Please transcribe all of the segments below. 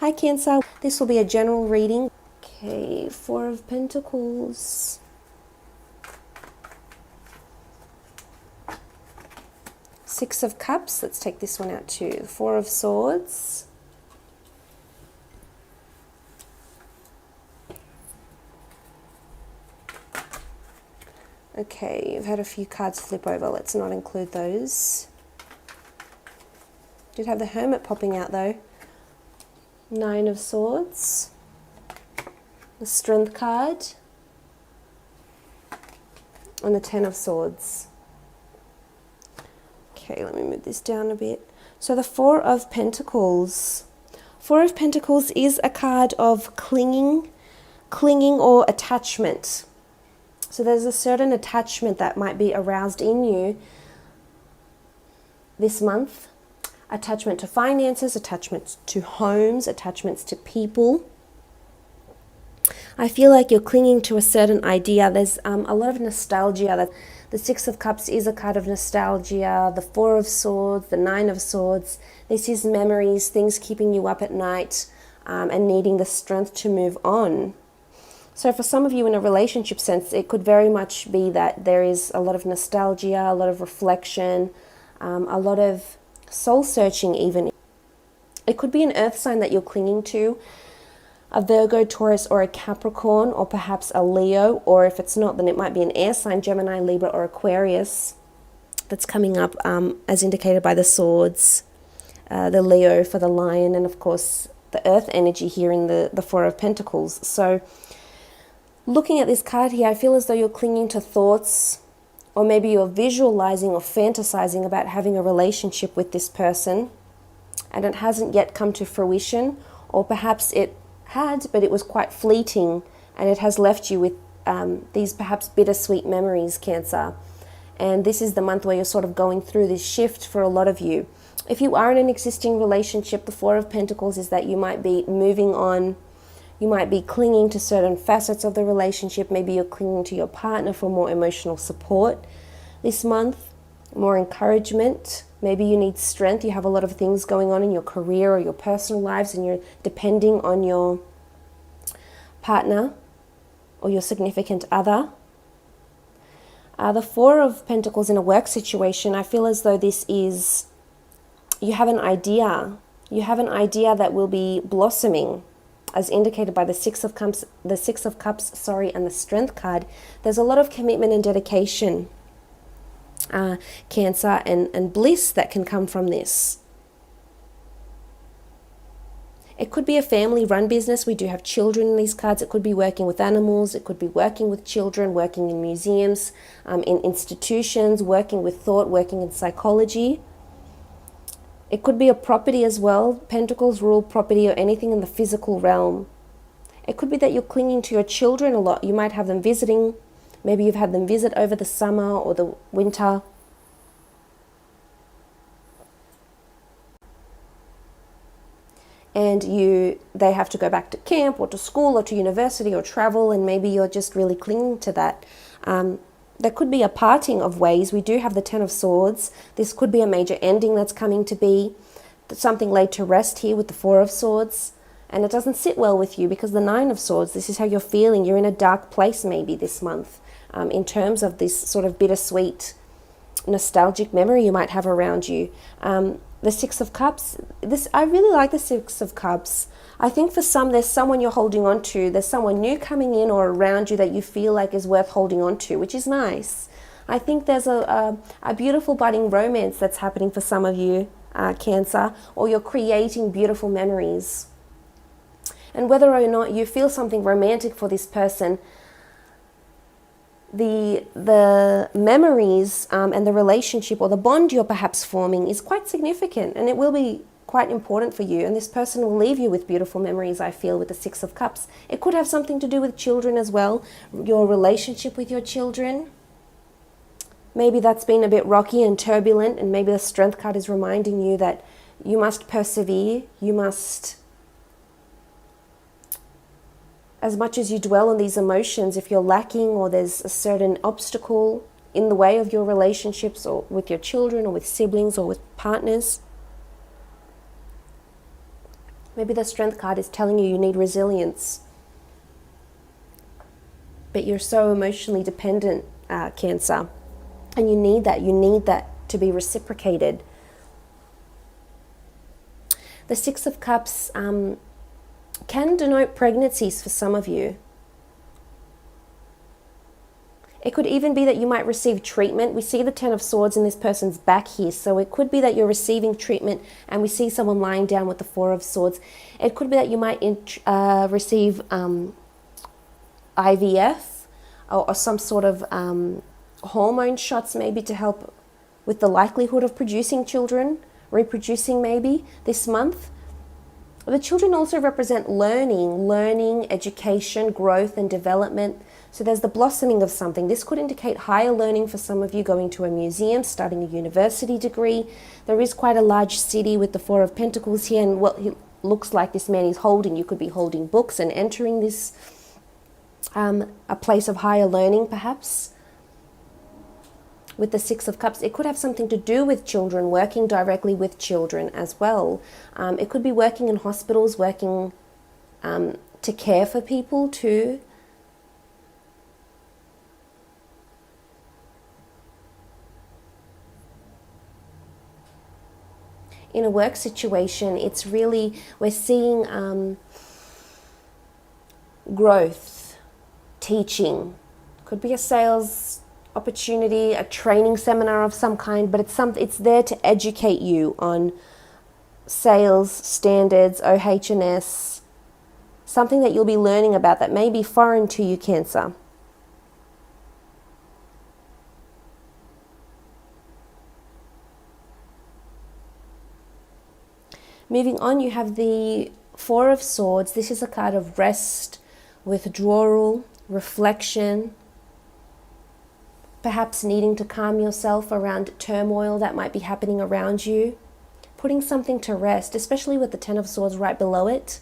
Hi Cancer, this will be a general reading. Okay, Four of Pentacles. Six of Cups, let's take this one out too. Four of Swords. Okay, you've had a few cards flip over, let's not include those. Did have the Hermit popping out though. Nine of Swords. The Strength card. And the Ten of Swords. Okay, let me move this down a bit. So the Four of Pentacles. Four of Pentacles is a card of clinging or attachment. So there's a certain attachment that might be aroused in you this month. Attachment to finances, attachments to homes, attachments to people. I feel like you're clinging to a certain idea. There's a lot of nostalgia. The Six of Cups is a card of nostalgia. The Four of Swords, the Nine of Swords. This is memories, things keeping you up at night and needing the strength to move on. So for some of you in a relationship sense, it could very much be that there is a lot of nostalgia, a lot of reflection, a lot of soul searching even. It could be an earth sign that you're clinging to, a Virgo, Taurus, or a Capricorn, or perhaps a Leo, or if it's not, then it might be an air sign, Gemini, Libra, or Aquarius that's coming up as indicated by the swords, the Leo for the lion, and of course the earth energy here in the Four of Pentacles. So looking at this card here, I feel as though you're clinging to thoughts, or maybe you're visualizing or fantasizing about having a relationship with this person and it hasn't yet come to fruition, or perhaps it had, but it was quite fleeting and it has left you with these perhaps bittersweet memories, Cancer. And this is the month where you're sort of going through this shift for a lot of you. If you are in an existing relationship, the Four of Pentacles is that you might be moving on. You might be clinging to certain facets of the relationship. Maybe you're clinging to your partner for more emotional support this month, more encouragement. Maybe you need strength. You have a lot of things going on in your career or your personal lives and you're depending on your partner or your significant other. The Four of Pentacles in a work situation, I feel as though this is, you have an idea. You have an idea that will be blossoming, as indicated by the Six of Cups, and the Strength card. There's a lot of commitment and dedication, Cancer, and bliss that can come from this. It could be a family-run business. We do have children in these cards. It could be working with animals. It could be working with children, working in museums, in institutions, working with thought, working in psychology. It could be a property as well. Pentacles rule property or anything in the physical realm. It could be that you're clinging to your children a lot. You might have them visiting. Maybe you've had them visit over the summer or the winter. And they have to go back to camp or to school or to university or travel, and maybe you're just really clinging to that. There could be a parting of ways. We do have the Ten of Swords. This could be a major ending that's coming to be, something laid to rest here with the Four of Swords. And it doesn't sit well with you because the Nine of Swords, this is how you're feeling. You're in a dark place maybe this month in terms of this sort of bittersweet, nostalgic memory you might have around you. The Six of Cups, I really like the Six of Cups. I think for some, there's someone you're holding on to. There's someone new coming in or around you that you feel like is worth holding on to, which is nice. I think there's a beautiful budding romance that's happening for some of you, Cancer, or you're creating beautiful memories. And whether or not you feel something romantic for this person, the memories and the relationship or the bond you're perhaps forming is quite significant, and it will be quite important for you, and this person will leave you with beautiful memories, I feel, with the Six of Cups. It could have something to do with children as well, your relationship with your children. Maybe that's been a bit rocky and turbulent, and maybe the Strength card is reminding you that you must persevere, you must, as much as you dwell on these emotions, if you're lacking or there's a certain obstacle in the way of your relationships or with your children or with siblings or with partners, Maybe the Strength card is telling you need resilience. But you're so emotionally dependent, Cancer. And you need that. You need that to be reciprocated. The Six of Cups can denote pregnancies for some of you. It could even be that you might receive treatment. We see the Ten of Swords in this person's back here. So it could be that you're receiving treatment, and we see someone lying down with the Four of Swords. It could be that you might receive IVF or some sort of hormone shots, maybe to help with the likelihood of producing children, reproducing maybe this month. The children also represent learning, education, growth and development. So there's the blossoming of something. This could indicate higher learning for some of you, going to a museum, starting a university degree. There is quite a large city with the Four of Pentacles here, and what it looks like this man is holding. You could be holding books and entering this, a place of higher learning perhaps. With the Six of Cups, it could have something to do with children, working directly with children as well. It could be working in hospitals, working to care for people too. In a work situation, it's really, we're seeing growth, teaching. Could be a sales opportunity, a training seminar of some kind, but it's there to educate you on sales standards, OH&S, something that you'll be learning about that may be foreign to you, Cancer. Moving on, you have the Four of Swords. This is a card of rest, withdrawal, reflection, perhaps needing to calm yourself around turmoil that might be happening around you, putting something to rest, especially with the Ten of Swords right below it.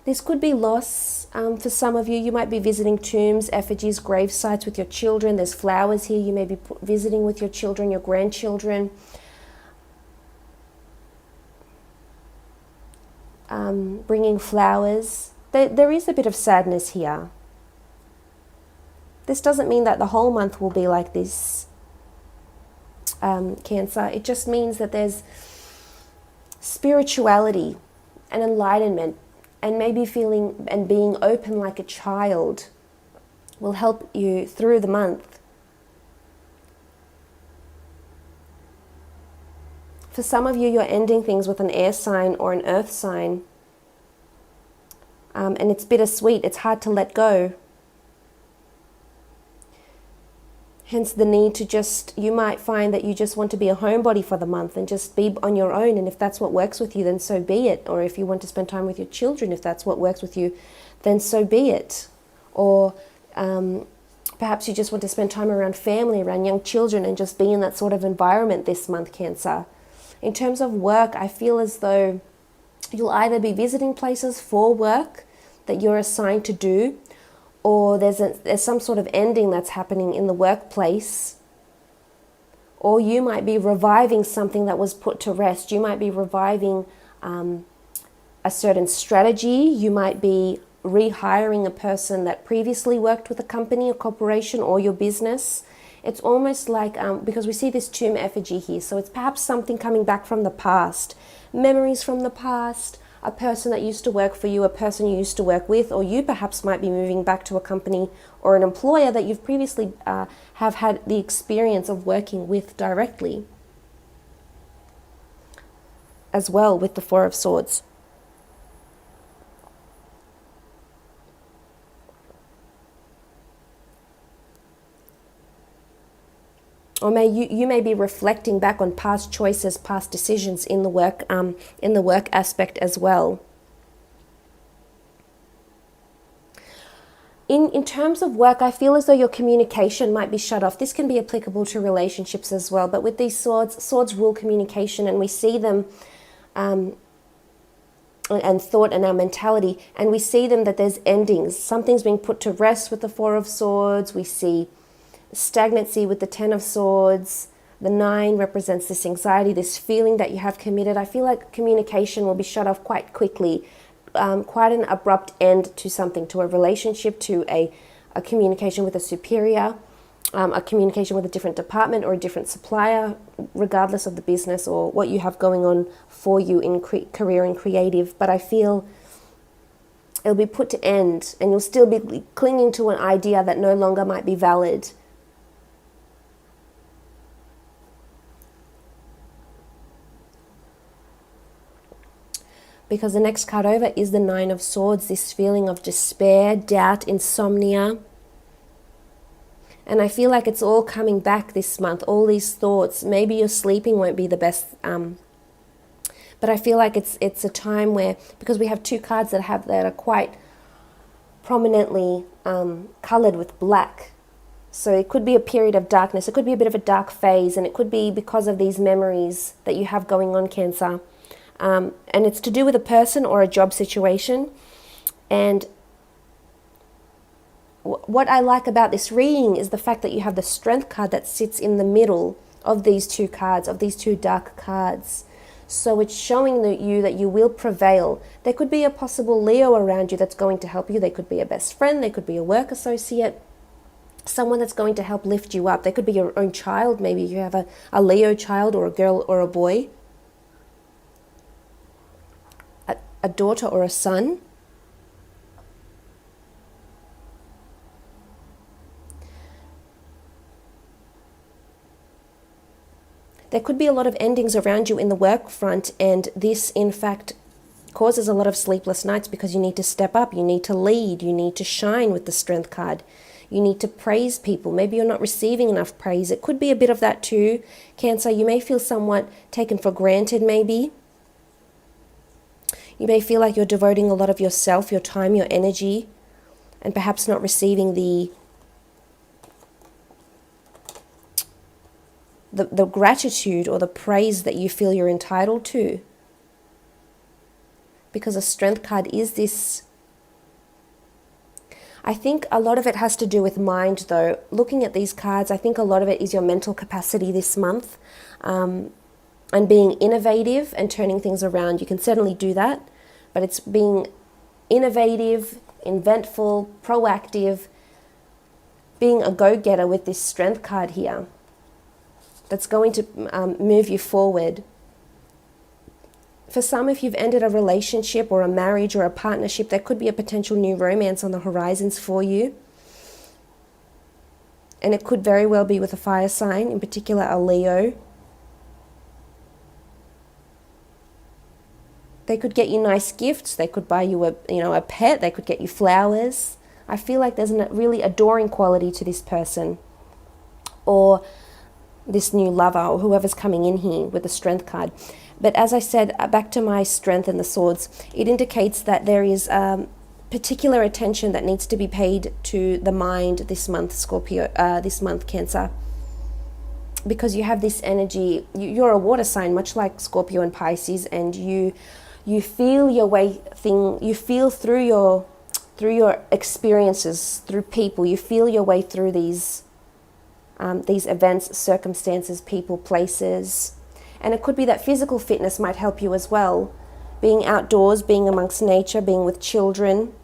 This could be loss for some of you. You might be visiting tombs, effigies, grave sites with your children. There's flowers here. You may be visiting with your children, your grandchildren. Bringing flowers. There is a bit of sadness here. This doesn't mean that the whole month will be like this, Cancer. It just means that there's spirituality and enlightenment, and maybe feeling and being open like a child will help you through the month. For some of you, you're ending things with an air sign or an earth sign. And it's bittersweet. It's hard to let go. Hence the need to you might find that you just want to be a homebody for the month and just be on your own. And if that's what works with you, then so be it. Or if you want to spend time with your children, if that's what works with you, then so be it. Or perhaps you just want to spend time around family, around young children, and just be in that sort of environment this month, Cancer. In terms of work, I feel as though you'll either be visiting places for work that you're assigned to do, or there's some sort of ending that's happening in the workplace, or you might be reviving something that was put to rest. You might be reviving a certain strategy. You might be rehiring a person that previously worked with a company or corporation or your business. It's almost like, because we see this tomb effigy here, so it's perhaps something coming back from the past, memories from the past, a person that used to work for you, a person you used to work with, or you perhaps might be moving back to a company or an employer that you've previously have had the experience of working with directly, as well with the Four of Swords. Or you may be reflecting back on past choices, past decisions in the work aspect as well. In terms of work, I feel as though your communication might be shut off. This can be applicable to relationships as well. But with these swords rule communication, and we see them, and thought and our mentality, and we see them that there's endings. Something's being put to rest with the Four of Swords. We see stagnancy with the Ten of Swords. The 9 represents this anxiety, this feeling that you have committed. I feel like communication will be shut off quite quickly, quite an abrupt end to something, to a relationship, to a communication with a superior, a communication with a different department or a different supplier, regardless of the business or what you have going on for you in career and creative. But I feel it'll be put to end, and you'll still be clinging to an idea that no longer might be valid. Because the next card over is the 9 of Swords, this feeling of despair, doubt, insomnia. And I feel like it's all coming back this month, all these thoughts. Maybe your sleeping won't be the best, but I feel like it's a time where, because we have 2 cards that are quite prominently colored with black. So it could be a period of darkness. It could be a bit of a dark phase, and it could be because of these memories that you have going on, Cancer. And it's to do with a person or a job situation. And what I like about this reading is the fact that you have the Strength card that sits in the middle of these 2 cards, of these 2 dark cards. So it's showing you that you will prevail. There could be a possible Leo around you that's going to help you. They could be a best friend. They could be a work associate. Someone that's going to help lift you up. They could be your own child. Maybe you have a Leo child, or a girl or a boy. A daughter or a son. There could be a lot of endings around you in the work front, and this in fact causes a lot of sleepless nights because you need to step up, you need to lead, you need to shine with the Strength card. You need to praise people. Maybe you're not receiving enough praise. It could be a bit of that too, Cancer. You may feel somewhat taken for granted, maybe. You may feel like you're devoting a lot of yourself, your time, your energy, and perhaps not receiving the gratitude or the praise that you feel you're entitled to. Because a Strength card is this. I think a lot of it has to do with mind, though. Looking at these cards, I think a lot of it is your mental capacity this month, and being innovative and turning things around. You can certainly do that, but it's being innovative, inventful, proactive, being a go-getter with this Strength card here. That's going to move you forward. For some, if you've ended a relationship or a marriage or a partnership, there could be a potential new romance on the horizons for you. And it could very well be with a fire sign, in particular a Leo. They could get you nice gifts. They could buy you a pet. They could get you flowers. I feel like there's a really adoring quality to this person, or this new lover, or whoever's coming in here with the Strength card. But as I said, back to my Strength and the Swords, it indicates that there is particular attention that needs to be paid to the mind this month, Scorpio, this month, Cancer. Because you have this energy, you're a water sign, much like Scorpio and Pisces, and you feel your way you feel through your experiences, through people, you feel your way through these events, circumstances, people, places. And it could be that physical fitness might help you as well. Being outdoors, being amongst nature, being with children.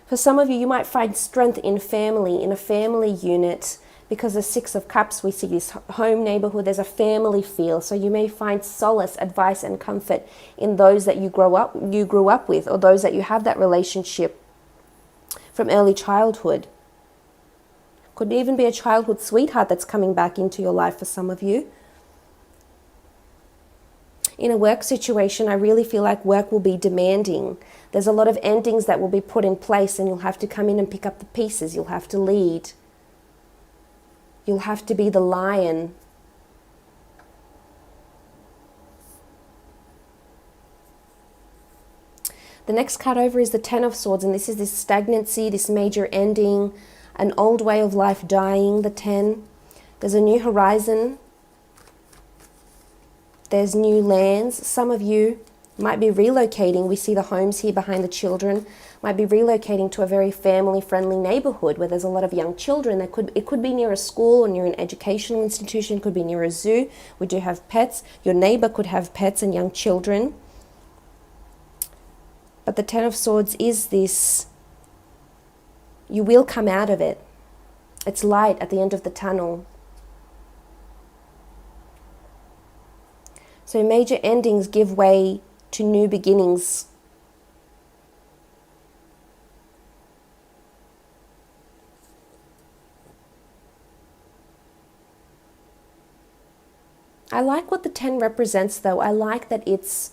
For some of you, you might find strength in family, in a family unit, because the 6 of Cups, we see this home neighborhood, there's a family feel. So you may find solace, advice, and comfort in those that you grew up with, or those that you have that relationship from early childhood. Could even be a childhood sweetheart that's coming back into your life for some of you. In a work situation, I really feel like work will be demanding. There's a lot of endings that will be put in place, and you'll have to come in and pick up the pieces. You'll have to lead. You'll have to be the lion. The next card over is the 10 of Swords, and this is this stagnancy, this major ending, an old way of life dying, the 10. There's a new horizon. There's new lands. Some of you Might be relocating. We see the homes here behind the children. Might be relocating to a very family-friendly neighborhood where there's a lot of young children. It could be near a school or near an educational institution. Could be near a zoo. We do have pets. Your neighbor could have pets and young children. But the Ten of Swords is this, you will come out of it. It's light at the end of the tunnel. So major endings give way to new beginnings. I like what the 10 represents though. I like that it's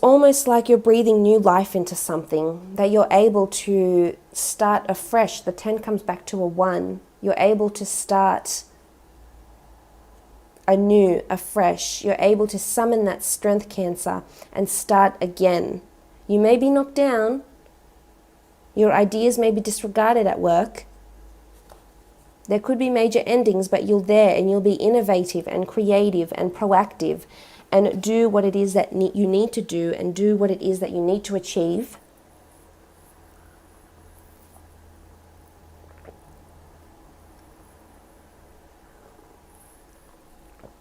almost like you're breathing new life into something, that you're able to start afresh. The 10 comes back to a 1. You're able to start anew, afresh. You're able to summon that strength, Cancer, and start again. You may be knocked down. Your ideas may be disregarded at work. There could be major endings, but you're there and you'll be innovative and creative and proactive and do what it is that you need to do and do what it is that you need to achieve.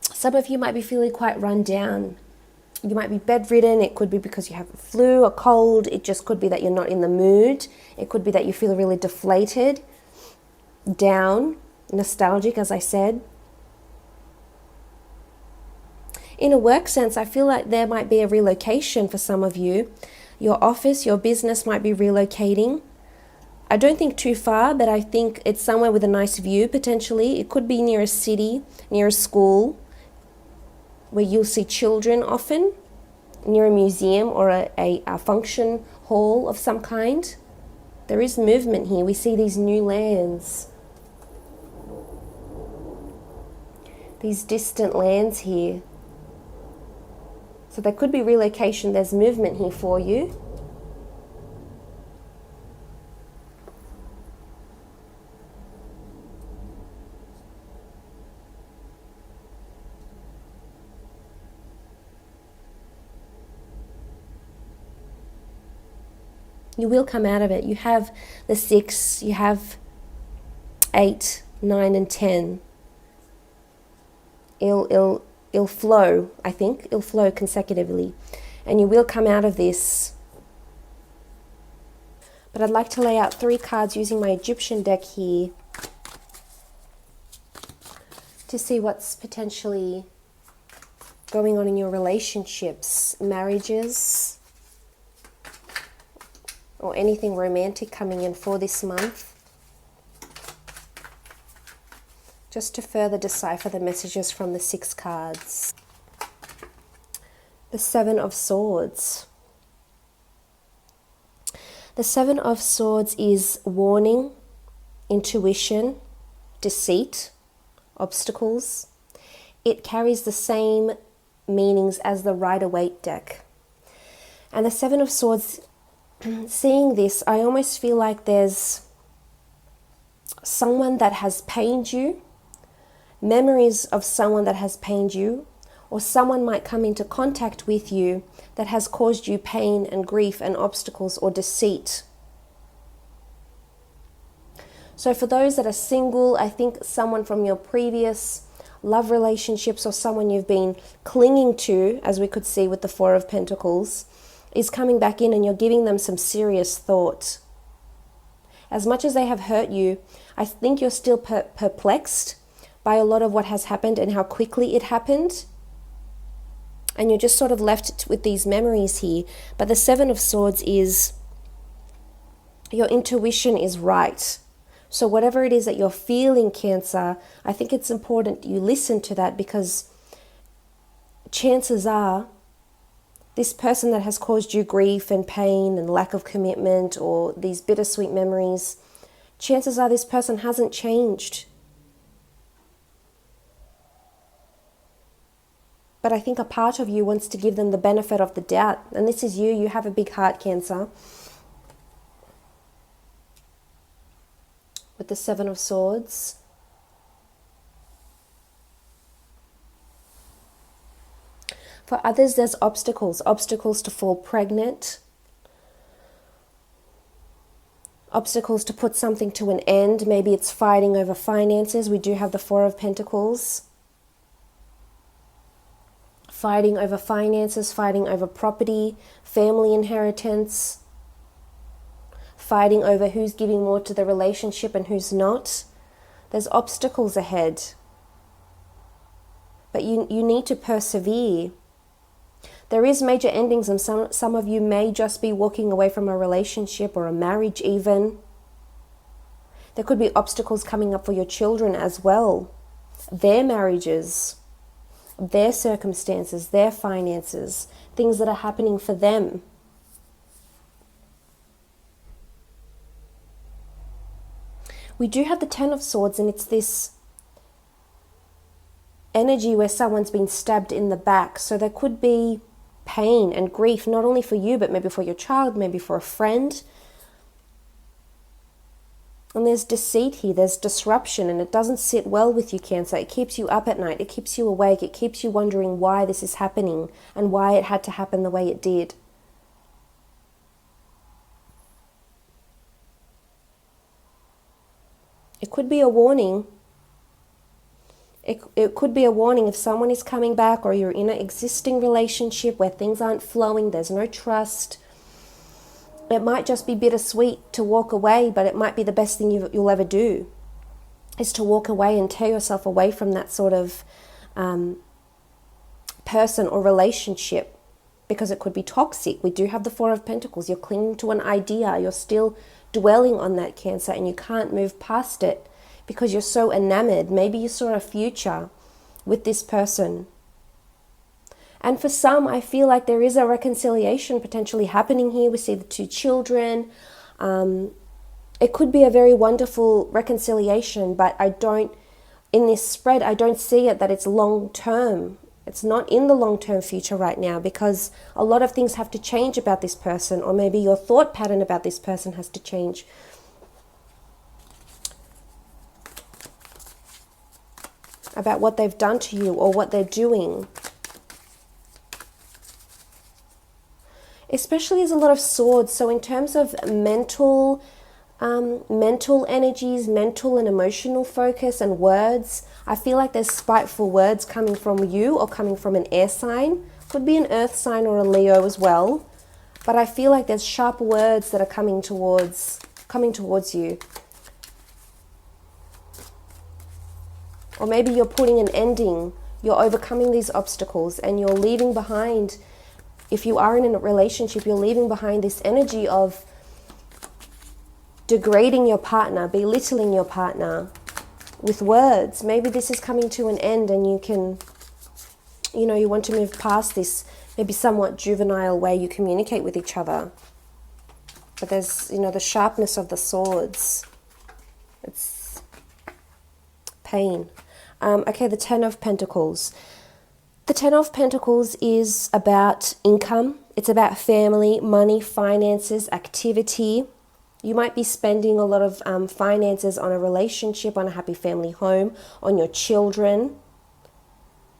Some of you might be feeling quite run down. You might be bedridden. It could be because you have a flu, a cold. It just could be that you're not in the mood. It could be that you feel really deflated, down, nostalgic, as I said. In a work sense, I feel like there might be a relocation for some of you. Your office, your business might be relocating. I don't think too far, but I think it's somewhere with a nice view, potentially. It could be near a city, near a school, where you'll see children often, near a museum or a function hall of some kind. There is movement here. We see these new lands. These distant lands here. So there could be relocation. There's movement here for you. You will come out of it. You have the 6, you have 8, 9, and 10. It'll flow, I think. It'll flow consecutively. And you will come out of this. But I'd like to lay out 3 cards using my Egyptian deck here to see what's potentially going on in your relationships, marriages, or anything romantic coming in for this month. Just to further decipher the messages from the 6 cards. The 7 of Swords. The 7 of Swords is warning, intuition, deceit, obstacles. It carries the same meanings as the Rider-Waite deck. And the 7 of Swords, seeing this, I almost feel like there's someone that has pained you, memories of someone that has pained you, or someone might come into contact with you that has caused you pain and grief and obstacles or deceit. So for those that are single, I think someone from your previous love relationships or someone you've been clinging to, as we could see with the 4 of Pentacles, is coming back in and you're giving them some serious thought. As much as they have hurt you, I think you're still perplexed by a lot of what has happened and how quickly it happened. And you're just sort of left with these memories here. But the 7 of Swords is, your intuition is right. So whatever it is that you're feeling, Cancer, I think it's important you listen to that, because chances are this person that has caused you grief and pain and lack of commitment or these bittersweet memories, chances are this person hasn't changed. But I think a part of you wants to give them the benefit of the doubt. And this is you. You have a big heart, Cancer. With the 7 of Swords. For others, there's obstacles to fall pregnant, obstacles to put something to an end. Maybe it's fighting over finances. We do have the Four of Pentacles. Fighting over finances, fighting over property, family inheritance, fighting over who's giving more to the relationship and who's not. There's obstacles ahead. But you need to persevere. There is major endings, and some of you may just be walking away from a relationship or a marriage even. There could be obstacles coming up for your children as well. Their marriages, their circumstances, their finances, things that are happening for them. We do have the Ten of Swords, and it's this energy where someone's been stabbed in the back. So there could be pain and grief, not only for you, but maybe for your child, maybe for a friend. And there's deceit here, there's disruption, and it doesn't sit well with you, Cancer. It keeps you up at night, it keeps you awake, it keeps you wondering why this is happening and why it had to happen the way it did. It could be a warning. It could be a warning if someone is coming back, or you're in an existing relationship where things aren't flowing, there's no trust. It might just be bittersweet to walk away, but it might be the best thing you'll ever do, is to walk away and tear yourself away from that sort of person or relationship, because it could be toxic. We do have the Four of Pentacles. You're clinging to an idea. You're still dwelling on that, Cancer, and you can't move past it because you're so enamored. Maybe you saw a future with this person. And for some, I feel like there is a reconciliation potentially happening here. We see the two children. It could be a very wonderful reconciliation, but in this spread, I don't see it that it's long term. It's not in the long-term future right now, because a lot of things have to change about this person, or maybe your thought pattern about this person has to change. About what they've done to you or what they're doing. Especially there's a lot of swords. So in terms of mental energies, mental and emotional focus and words, I feel like there's spiteful words coming from you or coming from an air sign. Could be an earth sign or a Leo as well. But I feel like there's sharp words that are coming towards you. Or maybe you're putting an ending, you're overcoming these obstacles, and you're leaving behind, if you are in a relationship, you're leaving behind this energy of degrading your partner, belittling your partner with words. Maybe this is coming to an end, and you can, you want to move past this maybe somewhat juvenile way you communicate with each other. But there's, the sharpness of the swords. It's pain. Okay, the Ten of Pentacles. The Ten of Pentacles is about income. It's about family, money, finances, activity. You might be spending a lot of finances on a relationship, on a happy family home, on your children.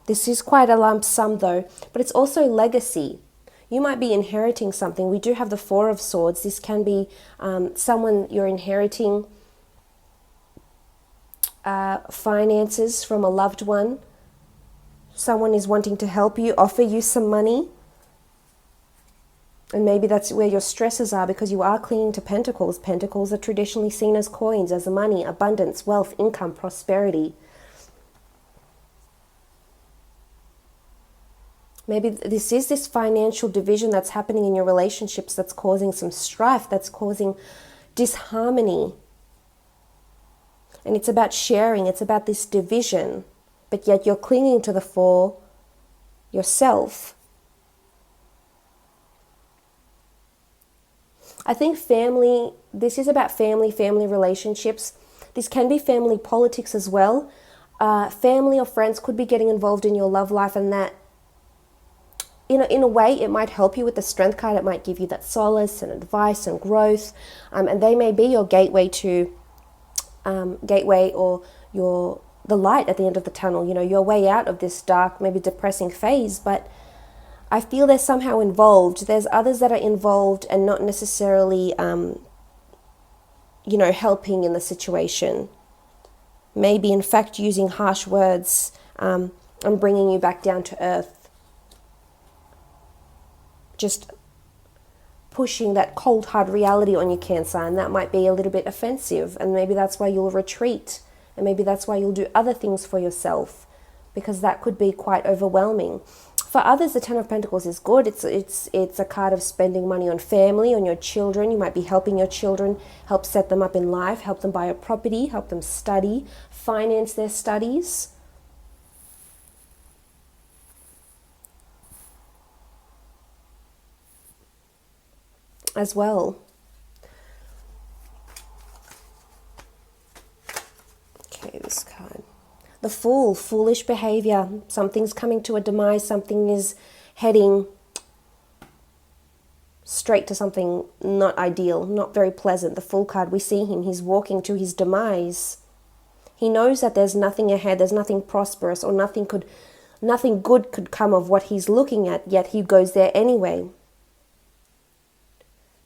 This is quite a lump sum though, but it's also legacy. You might be inheriting something. We do have the Four of Swords. This can be someone you're inheriting finances from a loved one. Someone is wanting to help you, offer you some money. And maybe that's where your stresses are, because you are clinging to pentacles. Pentacles are traditionally seen as coins, as money, abundance, wealth, income, prosperity. Maybe this is this financial division that's happening in your relationships that's causing some strife, that's causing disharmony. And it's about sharing, it's about this division, but yet you're clinging to the Four yourself. I think family, this is about family relationships. This can be family politics as well. Family or friends could be getting involved in your love life, and that, in a way, it might help you with the Strength card. It might give you that solace and advice and growth, and they may be your gateway to or the light at the end of the tunnel, your way out of this dark, maybe depressing phase. But I feel they're somehow involved. There's others that are involved and not necessarily, you know, helping in the situation. Maybe, in fact, using harsh words and bringing you back down to earth. Just pushing that cold, hard reality on you, Cancer, and that might be a little bit offensive, and maybe that's why you'll retreat, and maybe that's why you'll do other things for yourself, because that could be quite overwhelming. For others, the Ten of Pentacles is good. It's a card of spending money on family, on your children. You might be helping your children, help set them up in life, help them buy a property, help them study, finance their studies. As well. Okay, this card. The Fool, foolish behavior. Something's coming to a demise. Something is heading straight to something not ideal, not very pleasant. The Fool card, we see him. He's walking to his demise. He knows that there's nothing ahead. There's nothing prosperous, or nothing good could come of what he's looking at, yet he goes there anyway.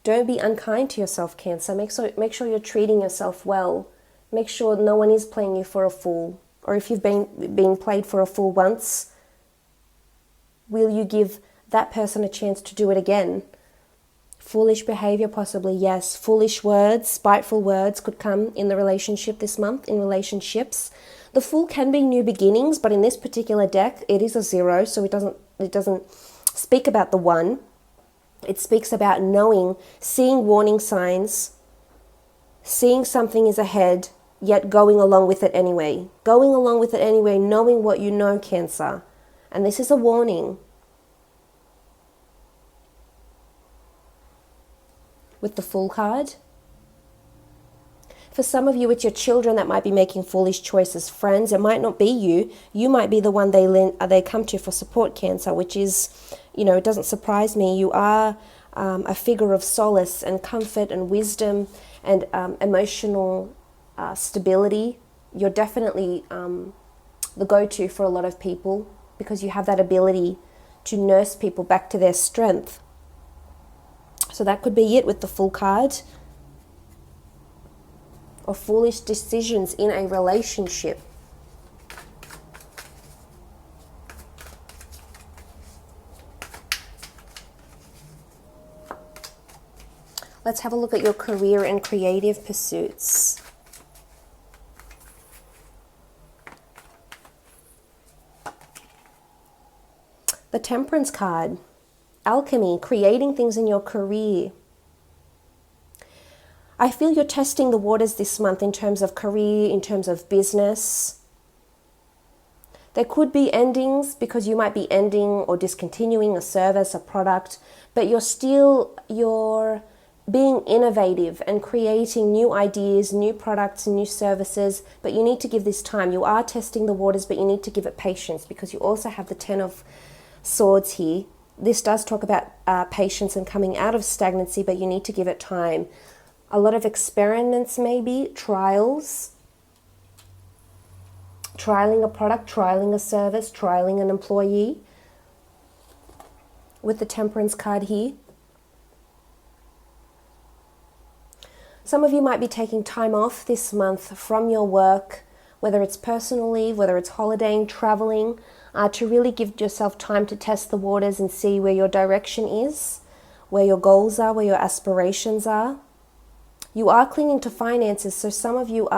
Don't be unkind to yourself, Cancer. Make sure you're treating yourself well. Make sure no one is playing you for a fool. Or if you've been played for a fool once, will you give that person a chance to do it again? Foolish behavior, possibly, yes. Foolish words, spiteful words could come in the relationship this month, in relationships. The Fool can be new beginnings, but in this particular deck, it is a 0, so it doesn't speak about the 1. It speaks about knowing, seeing warning signs, seeing something is ahead, yet going along with it anyway. Going along with it anyway, knowing what you know, Cancer. And this is a warning. With the Fool card. For some of you, it's your children that might be making foolish choices. Friends, it might not be you. You might be the one they come to for support, Cancer, which is, you know, it doesn't surprise me. You are a figure of solace and comfort and wisdom and emotional stability. You're definitely the go-to for a lot of people because you have that ability to nurse people back to their strength. So that could be it with the Fool card. Or foolish decisions in a relationship. Let's have a look at your career and creative pursuits. The Temperance card. Alchemy, creating things in your career. I feel you're testing the waters this month in terms of career, in terms of business. There could be endings because you might be ending or discontinuing a service, a product, but you're being innovative and creating new ideas, new products, new services, but you need to give this time. You are testing the waters, but you need to give it patience because you also have the Ten of Swords here. This does talk about patience and coming out of stagnancy, but you need to give it time. A lot of experiments, maybe, trials, trialing a product, trialing a service, trialing an employee. With the Temperance card here. Some of you might be taking time off this month from your work, whether it's personal leave, whether it's holidaying, traveling, to really give yourself time to test the waters and see where your direction is, where your goals are, where your aspirations are. You are clinging to finances, so some of you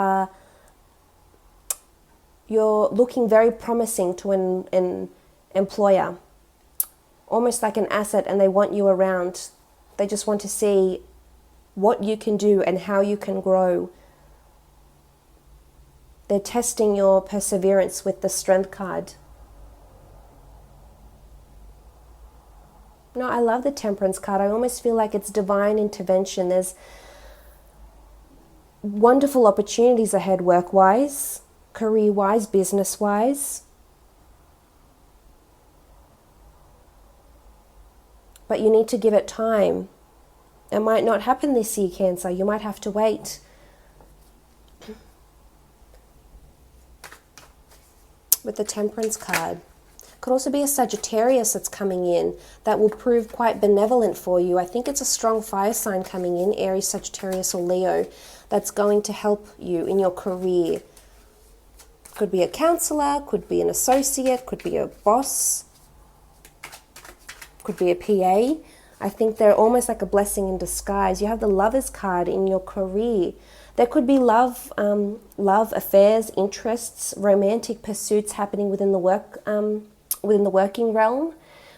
you're looking very promising to an employer, almost like an asset, and they want you around. They just want to see what you can do and how you can grow. They're testing your perseverance with the Strength card. No, I love the Temperance card. I almost feel like it's divine intervention. There's wonderful opportunities ahead work-wise, career-wise, business-wise. But you need to give it time. It might not happen this year, Cancer. You might have to wait. With the Temperance card. Could also be a Sagittarius that's coming in that will prove quite benevolent for you. I think it's a strong fire sign coming in, Aries, Sagittarius, or Leo, that's going to help you in your career. Could be a counselor, could be an associate, could be a boss, could be a PA. I think they're almost like a blessing in disguise. You have the Lovers card in your career. There could be love, love affairs, interests, romantic pursuits happening within the working realm,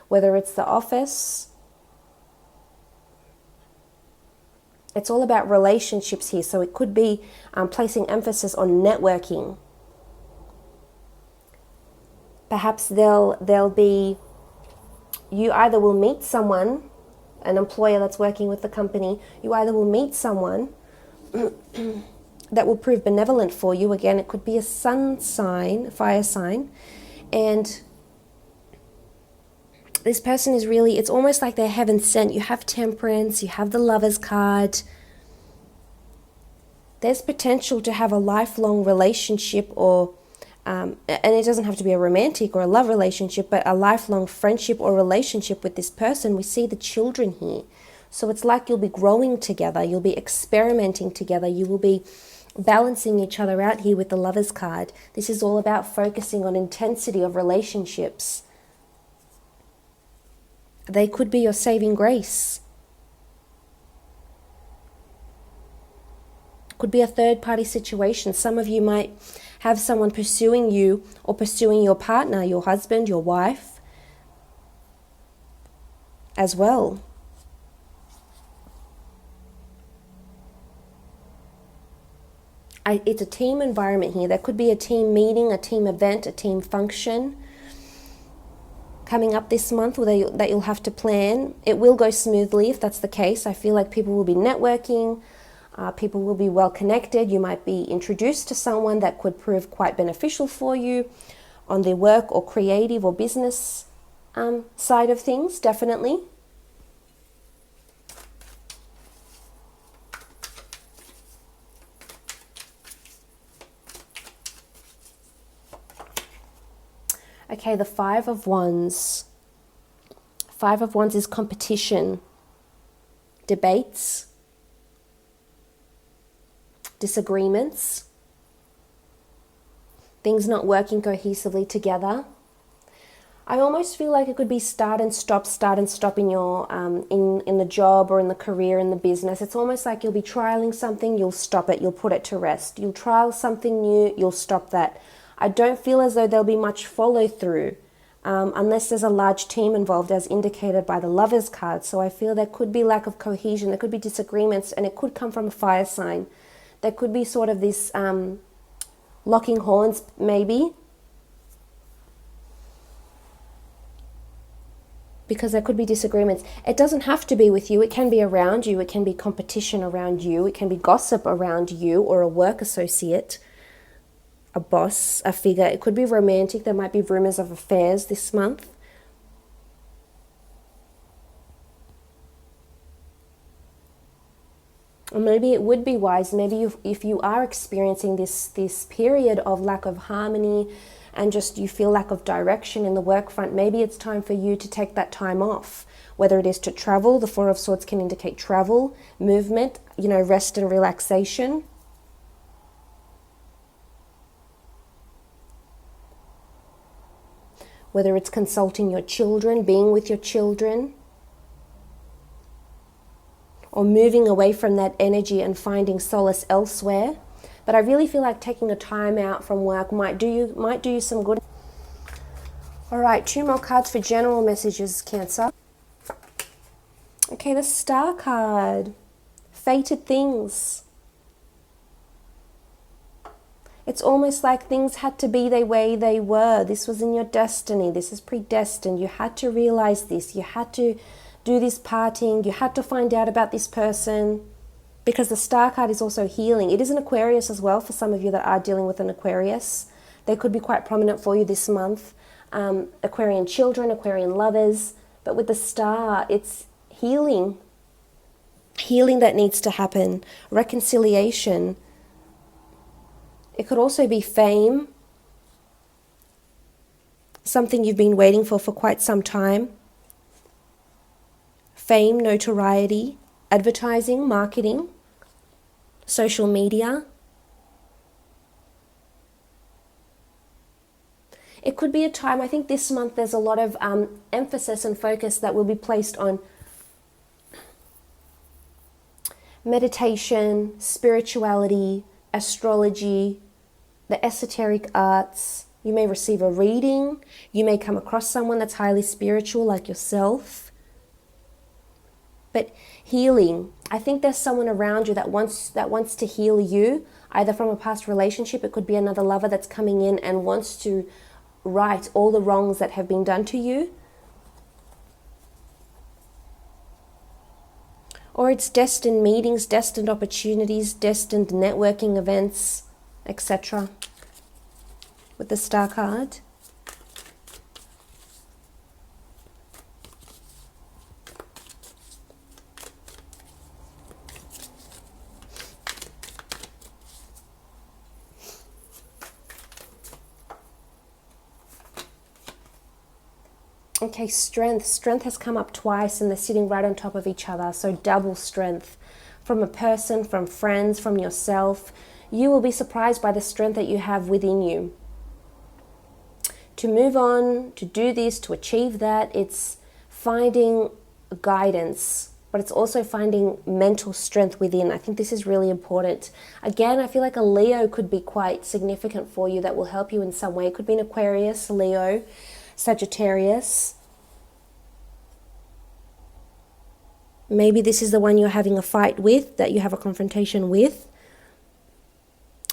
whether it's the office. It's all about relationships here, so it could be placing emphasis on networking. Perhaps there'll be, you either will meet someone, an employer that's working with the company, you either will meet someone that will prove benevolent for you. Again, it could be a sun sign, fire sign, and this person is really, it's almost like they're heaven sent. You have Temperance, you have the Lovers card. There's potential to have a lifelong relationship, or and it doesn't have to be a romantic or a love relationship, but a lifelong friendship or relationship with this person. We see the children here. So it's like you'll be growing together, you'll be experimenting together, you will be balancing each other out here with the Lovers card. This is all about focusing on intensity of relationships. They could be your saving grace. Could be a third-party situation. Some of you might have someone pursuing you or pursuing your partner, your husband, your wife, as well. It's a team environment here. There could be a team meeting, a team event, a team function coming up this month that you'll have to plan. It will go smoothly if that's the case. I feel like people will be networking, people will be well connected. You might be introduced to someone that could prove quite beneficial for you on the work or creative or business side of things, definitely. Okay, the Five of Wands. Five of Wands is competition, debates, disagreements, things not working cohesively together. I almost feel like it could be start and stop in your in the job or in the career, in the business. It's almost like you'll be trialing something, you'll stop it, you'll put it to rest. You'll trial something new, you'll stop that. I don't feel as though there'll be much follow through unless there's a large team involved, as indicated by the Lovers card. So I feel there could be lack of cohesion, there could be disagreements, and it could come from a fire sign. There could be sort of this locking horns, maybe, because there could be disagreements. It doesn't have to be with you. It can be around you. It can be competition around you. It can be gossip around you or a work associate, a boss, a figure. It could be romantic. There might be rumors of affairs this month. Or maybe it would be wise, maybe if you are experiencing this period of lack of harmony and just you feel lack of direction in the work front, maybe it's time for you to take that time off. Whether it is to travel, the Four of Swords can indicate travel, movement, rest and relaxation. Whether it's consulting your children, being with your children, or moving away from that energy and finding solace elsewhere. But I really feel like taking a time out from work might do you some good. All right, 2 more cards for general messages, Cancer. Okay, the Star card. Fated things. It's almost like things had to be the way they were. This was in your destiny. This is predestined. You had to realize this. You had to do this parting. You had to find out about this person, because the Star card is also healing. It is an Aquarius as well for some of you that are dealing with an Aquarius. They could be quite prominent for you this month. Aquarian children, Aquarian lovers. But with the Star, it's healing. Healing that needs to happen. Reconciliation. It could also be fame. something you've been waiting for quite some time. Fame, notoriety, advertising, marketing, social media. It could be a time, I think this month there's a lot of emphasis and focus that will be placed on meditation, spirituality, astrology, the esoteric arts. You may receive a reading. You may come across someone that's highly spiritual like yourself. But healing, I think there's someone around you that wants to heal you, either from a past relationship. It could be another lover that's coming in and wants to right all the wrongs that have been done to you. Or it's destined meetings, destined opportunities, destined networking events, etc. with the Star card. Okay, strength. Strength has come up twice and they're sitting right on top of each other. So double strength from a person, from friends, from yourself. You will be surprised by the strength that you have within you. To move on, to do this, to achieve that, it's finding guidance, but it's also finding mental strength within. I think this is really important. Again, I feel like a Leo could be quite significant for you that will help you in some way. It could be an Aquarius, Leo, Sagittarius. Maybe this is the one you're having a fight with, that you have a confrontation with.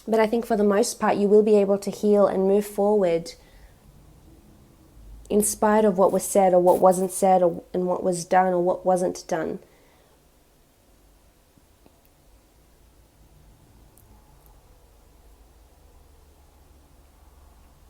But I think for the most part, you will be able to heal and move forward in spite of what was said or what wasn't said, and what was done or what wasn't done.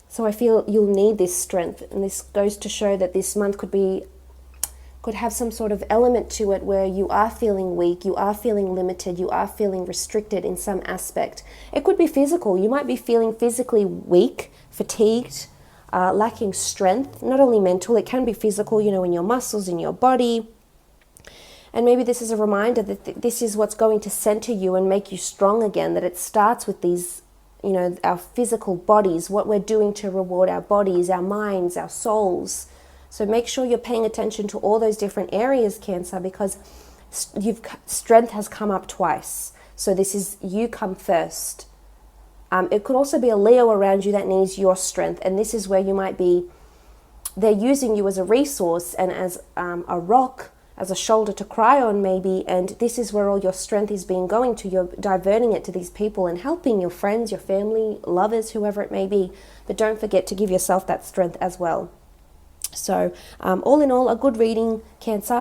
So I feel you'll need this strength, and this goes to show that this month could have some sort of element to it where you are feeling weak, you are feeling limited, you are feeling restricted in some aspect. It could be physical. You might be feeling physically weak, fatigued, lacking strength, not only mental, it can be physical, in your muscles, in your body. And maybe this is a reminder that this is what's going to center you and make you strong again, that it starts with these, our physical bodies, what we're doing to reward our bodies, our minds, our souls. So make sure you're paying attention to all those different areas, Cancer, because strength has come up twice. So this is you come first. It could also be a Leo around you that needs your strength. And this is where you might be, they're using you as a resource and as a rock, as a shoulder to cry on maybe. And this is where all your strength is being going to. You're diverting it to these people and helping your friends, your family, lovers, whoever it may be. But don't forget to give yourself that strength as well. So all in all, a good reading, Cancer.